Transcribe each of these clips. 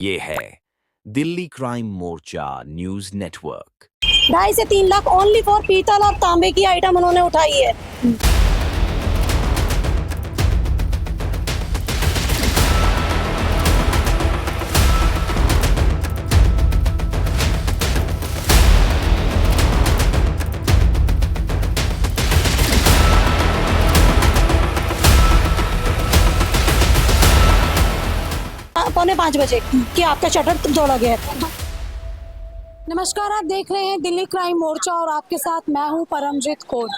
ये है दिल्ली क्राइम मोर्चा news network. 2.5 से 3 लाख ओनली फॉर पीतल और तांबे की आइटम उन्होंने उठाई है। पौने 5 बजे कि आपका शटर तोड़ा गया है। नमस्कार, आप देख रहे हैं दिल्ली क्राइम मोर्चा और आपके साथ मैं हूं परमजीत कौर।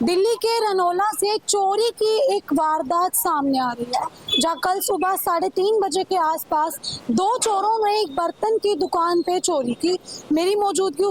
दिल्ली के रनौला से चोरी की एक वारदात सामने आ रही है, जहां कल सुबह 3:30 बजे के आसपास 2 चोरों ने एक बर्तन की दुकान पे चोरी की। मेरी मौजूदगी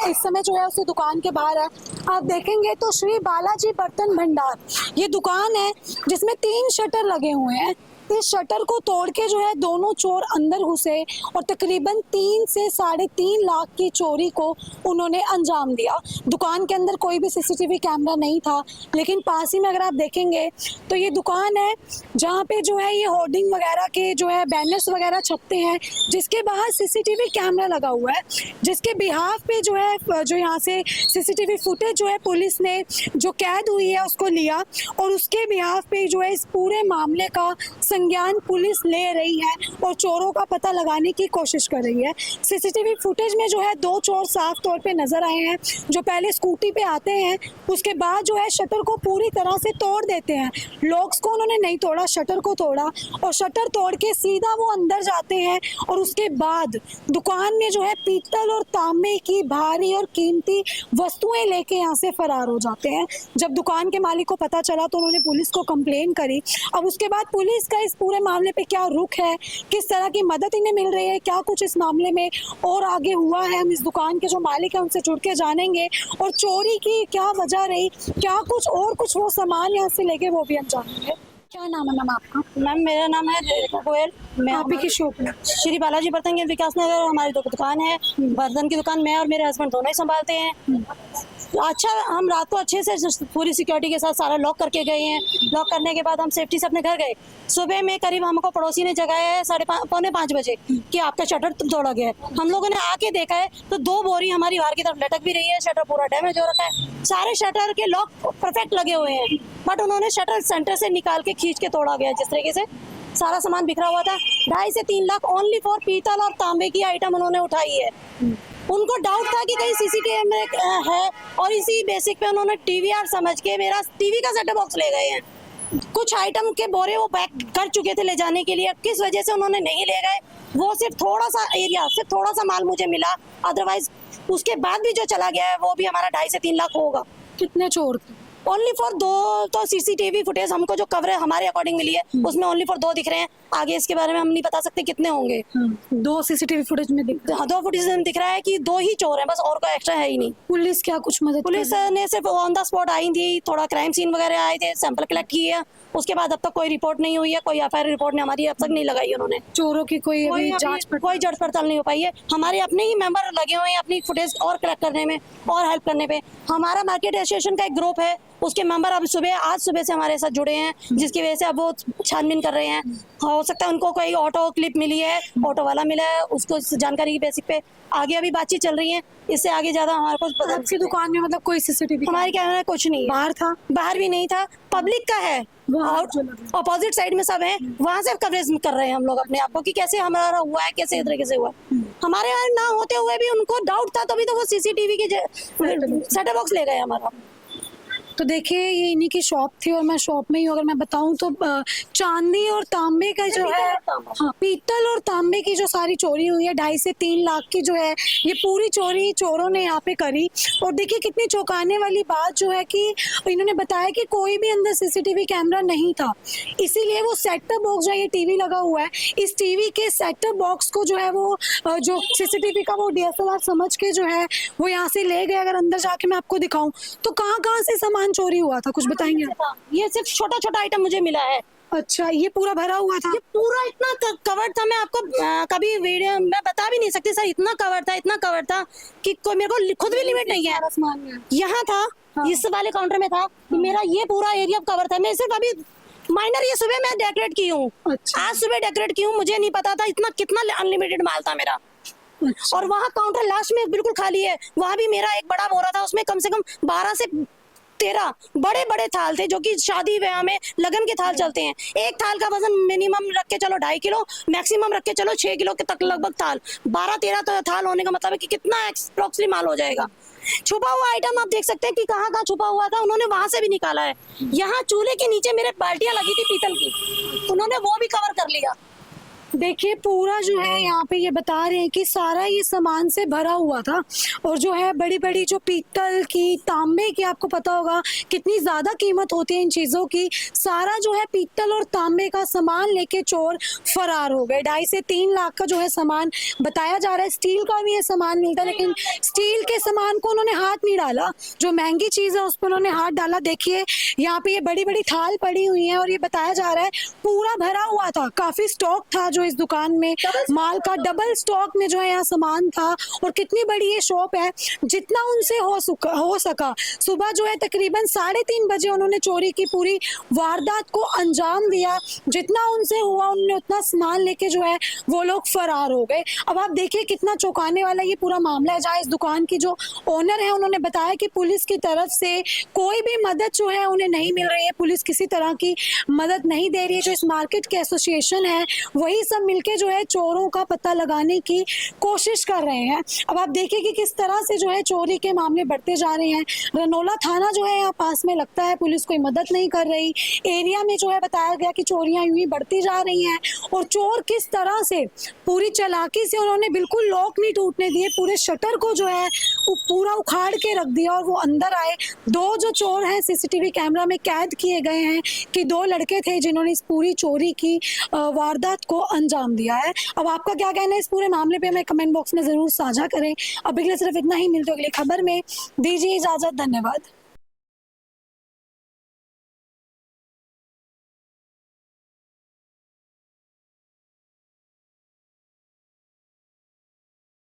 इस समय जो है उसी दुकान के बाहर है। आप देखेंगे तो श्री बालाजी बर्तन भंडार ये दुकान है, जिसमें 3 शटर लगे हुए हैं। इस शटर को तोड़ के जो है दोनों चोर अंदर घुसे और तकरीबन 3 से 3.5 लाख की चोरी को उन्होंने अंजाम दिया। दुकान के अंदर कोई भी सीसीटीवी कैमरा नहीं था, लेकिन पास ही में अगर आप देखेंगे तो ये दुकान है जहाँ पे जो है ये होर्डिंग वगैरह के जो है बैनर्स वगैरह छपते हैं, जिसके बाहर सीसीटीवी कैमरा लगा हुआ है, जिसके बिहाफ पे जो है जो यहाँ से सीसीटीवी फुटेज जो है पुलिस ने जो कैद हुई है उसको लिया और उसके बिहाफ पे जो है इस पूरे मामले का संज्ञान पुलिस ले रही है और चोरों का पता लगाने की कोशिश कर रही है। सीसीटीवी फुटेज में जो है 2 चोर साफ तौर पे नजर आए हैं, जो पहले स्कूटी पे आते हैं, उसके बाद जो है शटर को पूरी तरह से तोड़ देते हैं। लॉक्स को उन्होंने नहीं तोड़ा, शटर को तोड़ा और शटर तोड़ के सीधा वो अंदर जाते हैं और उसके बाद दुकान में जो है पीतल और तांबे की भारी और कीमती वस्तुएं लेके यहाँ से फरार हो जाते हैं। जब दुकान के मालिक को पता चला तो उन्होंने पुलिस को कंप्लेन करी। अब उसके बाद पुलिस का इस पूरे मामले पे क्या रुख है, किस तरह की मदद इन्हें मिल रही है, क्या कुछ इस मामले में और आगे हुआ है, हम इस दुकान के जो मालिक है उनसे जुड़ के जानेंगे और चोरी की क्या वजह रही, क्या कुछ और कुछ वो सामान यहाँ से लेके वो भी हम जानेंगे। क्या नाम है मैम आपका? मैम मेरा नाम है रेखा गोयल। मैं आप ही की शॉप है? श्री बालाजी बर्तन के विकास नगर हमारी दुकान है। बर्तन की दुकान मैं और मेरे हस्बैंड दोनों ही संभालते हैं। अच्छा, हम रात को अच्छे से पूरी सिक्योरिटी के साथ सारा लॉक करके गए हैं। लॉक करने के बाद हम सेफ्टी से अपने घर गए। सुबह में करीब हमको पड़ोसी ने जगाया है 4:45 बजे कि आपका शटर तोड़ा गया है। हम लोगों ने आके देखा है तो 2 बोरी हमारी बाहर की तरफ लटक भी रही है। शटर पूरा डैमेज हो रखा है, सारे शटर के लॉक परफेक्ट लगे हुए हैं, बट उन्होंने शटर सेंटर से निकाल के खींच के तोड़ा गया। जिस तरीके से सारा सामान बिखरा हुआ था, 2.5 से 3 लाख ओनली फॉर पीतल और तांबे की आइटम उन्होंने उठाई है। उनको डाउट था कि कहीं सीसीटीवी में है और इसी बेसिक पे उन्होंने टीवीआर समझ के मेरा टीवी का सेटअप बॉक्स ले गए हैं। कुछ आइटम के बोरे वो पैक कर चुके थे ले जाने के लिए, किस वजह से उन्होंने नहीं ले गए वो सिर्फ थोड़ा सा एरिया, सिर्फ थोड़ा सा माल मुझे मिला, अदरवाइज उसके बाद भी जो चला गया है वो भी हमारा 2.5 से 3 लाख होगा। कितने चोर थे? ओनली फॉर 2 तो सीसीटीवी फुटेज हमको जो कवर है हमारे अकॉर्डिंग मिली है, उसमें ओनली फॉर 2 दिख रहे हैं। आगे इसके बारे में हम नहीं बता सकते कितने होंगे। 2 सीसीटीवी फुटेज में दिख रहा है। 2 फुटेज में दिख रहा है कि 2 ही चोर हैं, बस और कोई एक्स्ट्रा है ही नहीं। पुलिस क्या कुछ मदद? पुलिस ने सिर्फ ऑन द स्पॉट आई थी, थोड़ा क्राइम सीन वगैरह आए थे, सैंपल कलेक्ट किए हैं। उसके बाद अब तक कोई रिपोर्ट नहीं हुई है, कोई एफआईआर रिपोर्ट ने हमारी अब तक नहीं लगाई उन्होंने। चोरों की कोई जांच पड़ताल नहीं हो पाई है। हमारे अपने ही मेंबर लगे हुए हैं अपनी फुटेज और कलेक्ट करने में और हेल्प करने पे। हमारा मार्केट एसोसिएशन का एक ग्रुप है, उसके मेंबर अब आज सुबह से हमारे साथ जुड़े हैं, जिसकी वजह से अब वो छानबीन कर रहे हैं। हो सकता है उनको कोई ऑटो क्लिप मिली है, ऑटो वाला मिला है, उसको जानकारी की बेसिक पे आगे अभी बातचीत चल रही है। इससे आगे ज्यादा हमारे को आपकी दुकान में मतलब कोई सीसीटीवी? हमारे कैमरा में कुछ नहीं, बाहर था? बाहर भी नहीं था, पब्लिक का है, अपोजिट साइड में सब है, वहाँ से कवरेज कर रहे हैं हम लोग अपने आप को कि कैसे हमारा हुआ है, कैसे तरीके से हुआ। हमारे यहाँ ना होते हुए भी उनको डाउट था, तभी तो वो सीसीटीवी के सेटअप बॉक्स ले गए हमारा। तो देखिए ये इन्हीं की शॉप थी और मैं शॉप में ही हूँ। अगर मैं बताऊँ तो चांदी और तांबे का जो है, हाँ, पीतल और तांबे की जो सारी चोरी हुई है 2.5 से 3 लाख की जो है, ये पूरी चोरी चोरों ने यहाँ पे करी। और देखिए कितनी चौंकाने वाली बात जो है कि इन्होंने बताया कि कोई भी अंदर सीसीटीवी कैमरा नहीं था, इसीलिए वो सेटअप बॉक्स जो ये टीवी लगा हुआ है, इस टीवी के सेटअप बॉक्स को जो है वो जो सीसीटीवी का वो DSLR समझ के जो है वो यहाँ से ले गए। अगर अंदर जाके मैं आपको दिखाऊं तो कहाँ से सामान चोरी हुआ था, कुछ बताएंगे? ये सिर्फ छोटा छोटा आइटम मुझे मिला है। अच्छा, ये पूरा भरा हुआ था? ये पूरा इतना कवर था, मैं आपको कभी वीडियो में बता भी नहीं सकती सर, इतना कवर था कि कोई मेरे को खुद भी लिमिट नहीं है। यहाँ था, इस वाले काउंटर में था, मेरा ये पूरा एरिया कवर था। मैं सिर्फ अभी माइनर ये सुबह मैं डेकोरेट की हूँ। अच्छा। आज सुबह डेकोरेट की हूँ, मुझे नहीं पता था इतना कितना अनलिमिटेड माल था मेरा। अच्छा। और वहाँ काउंटर लास्ट में बिल्कुल खाली है, वहाँ भी मेरा एक बड़ा बोरा था, उसमें कम से कम 12 से 13 बड़े बड़े थाल थे, जो कि शादी ब्याह में लगन के थाल चलते हैं। एक थाल का वजन मिनिमम रख के चलो 2.5 किलो, मैक्सिमम रख के चलो 6 किलो के तक लगभग थाल। 12-13 तो थाल होने का मतलब है कि कितना अप्रोक्सीमेटली माल हो जाएगा। छुपा हुआ आइटम आप देख सकते हैं कि कहाँ कहाँ छुपा हुआ था, उन्होंने वहां से भी निकाला है। यहाँ चूल्हे के नीचे मेरे बाल्टियां लगी थी पीतल की, उन्होंने वो भी कवर कर लिया। देखिए पूरा जो है यहाँ पे ये बता रहे हैं कि सारा ये सामान से भरा हुआ था, और जो है बड़ी बड़ी जो पीतल की, तांबे की, आपको पता होगा कितनी ज़्यादा कीमत होती है इन चीज़ों की, सारा जो है पीतल और तांबे का सामान लेके चोर फरार हो गए। 2.5 से 3 लाख का जो है सामान बताया जा रहा है। स्टील का भी ये सामान मिलता है, लेकिन स्टील के सामान को उन्होंने हाथ नहीं डाला, जो महंगी चीज़ है उस पर उन्होंने हाथ डाला। देखिए यहाँ पे ये बड़ी बड़ी थाल पड़ी हुई है, और ये बताया जा रहा है पूरा भरा हुआ था, काफ़ी स्टॉक था जो इस दुकान में माल का, डबल स्टॉक में जो है यहाँ सामान था। और कितनी बड़ी ये शॉप है, जितना उनसे हो सका सुबह जो है तकरीबन 3:30 बजे उन्होंने चोरी की पूरी वारदात को अंजाम दिया। जितना उनसे हुआ उन्होंने उतना सामान लेके जो है वो लोग फरार हो गए। अब आप देखिए कितना चौंकाने वाला ये पूरा मामला है, जहाँ इस दुकान की जो ओनर है उन्होंने बताया कि पुलिस की तरफ से कोई भी मदद जो है उन्हें नहीं मिल रही है, पुलिस किसी तरह की मदद नहीं दे रही है। जो इस मार्केट के एसोसिएशन है वही सब मिलके जो है चोरों का पता लगाने की कोशिश कर रहे हैं। अब आप देखिए कि किस तरह से जो है चोरी के मामले बढ़ते जा रहे हैं। रनोला थाना जो है यहाँ पास में लगता है, पुलिस कोई मदद नहीं कर रही। एरिया में जो है बताया गया कि चोरियां यूं ही बढ़ती जा रही हैं, और चोर किस तरह से पूरी चालाकी से उन्होंने बिल्कुल लॉक नहीं टूटने दिए, पूरे शटर को जो है वो पूरा उखाड़ के रख दिया और वो अंदर आए। 2 जो चोर हैं सीसीटीवी कैमरा में कैद किए गए हैं कि 2 लड़के थे जिन्होंने इस पूरी चोरी की वारदात को अंजाम दिया है। अब आपका क्या कहना है इस पूरे मामले पे, हमें कमेंट बॉक्स में ज़रूर साझा करें। अब अगले सिर्फ इतना ही, मिलते अगली खबर में, दीजिए इजाज़त, धन्यवाद।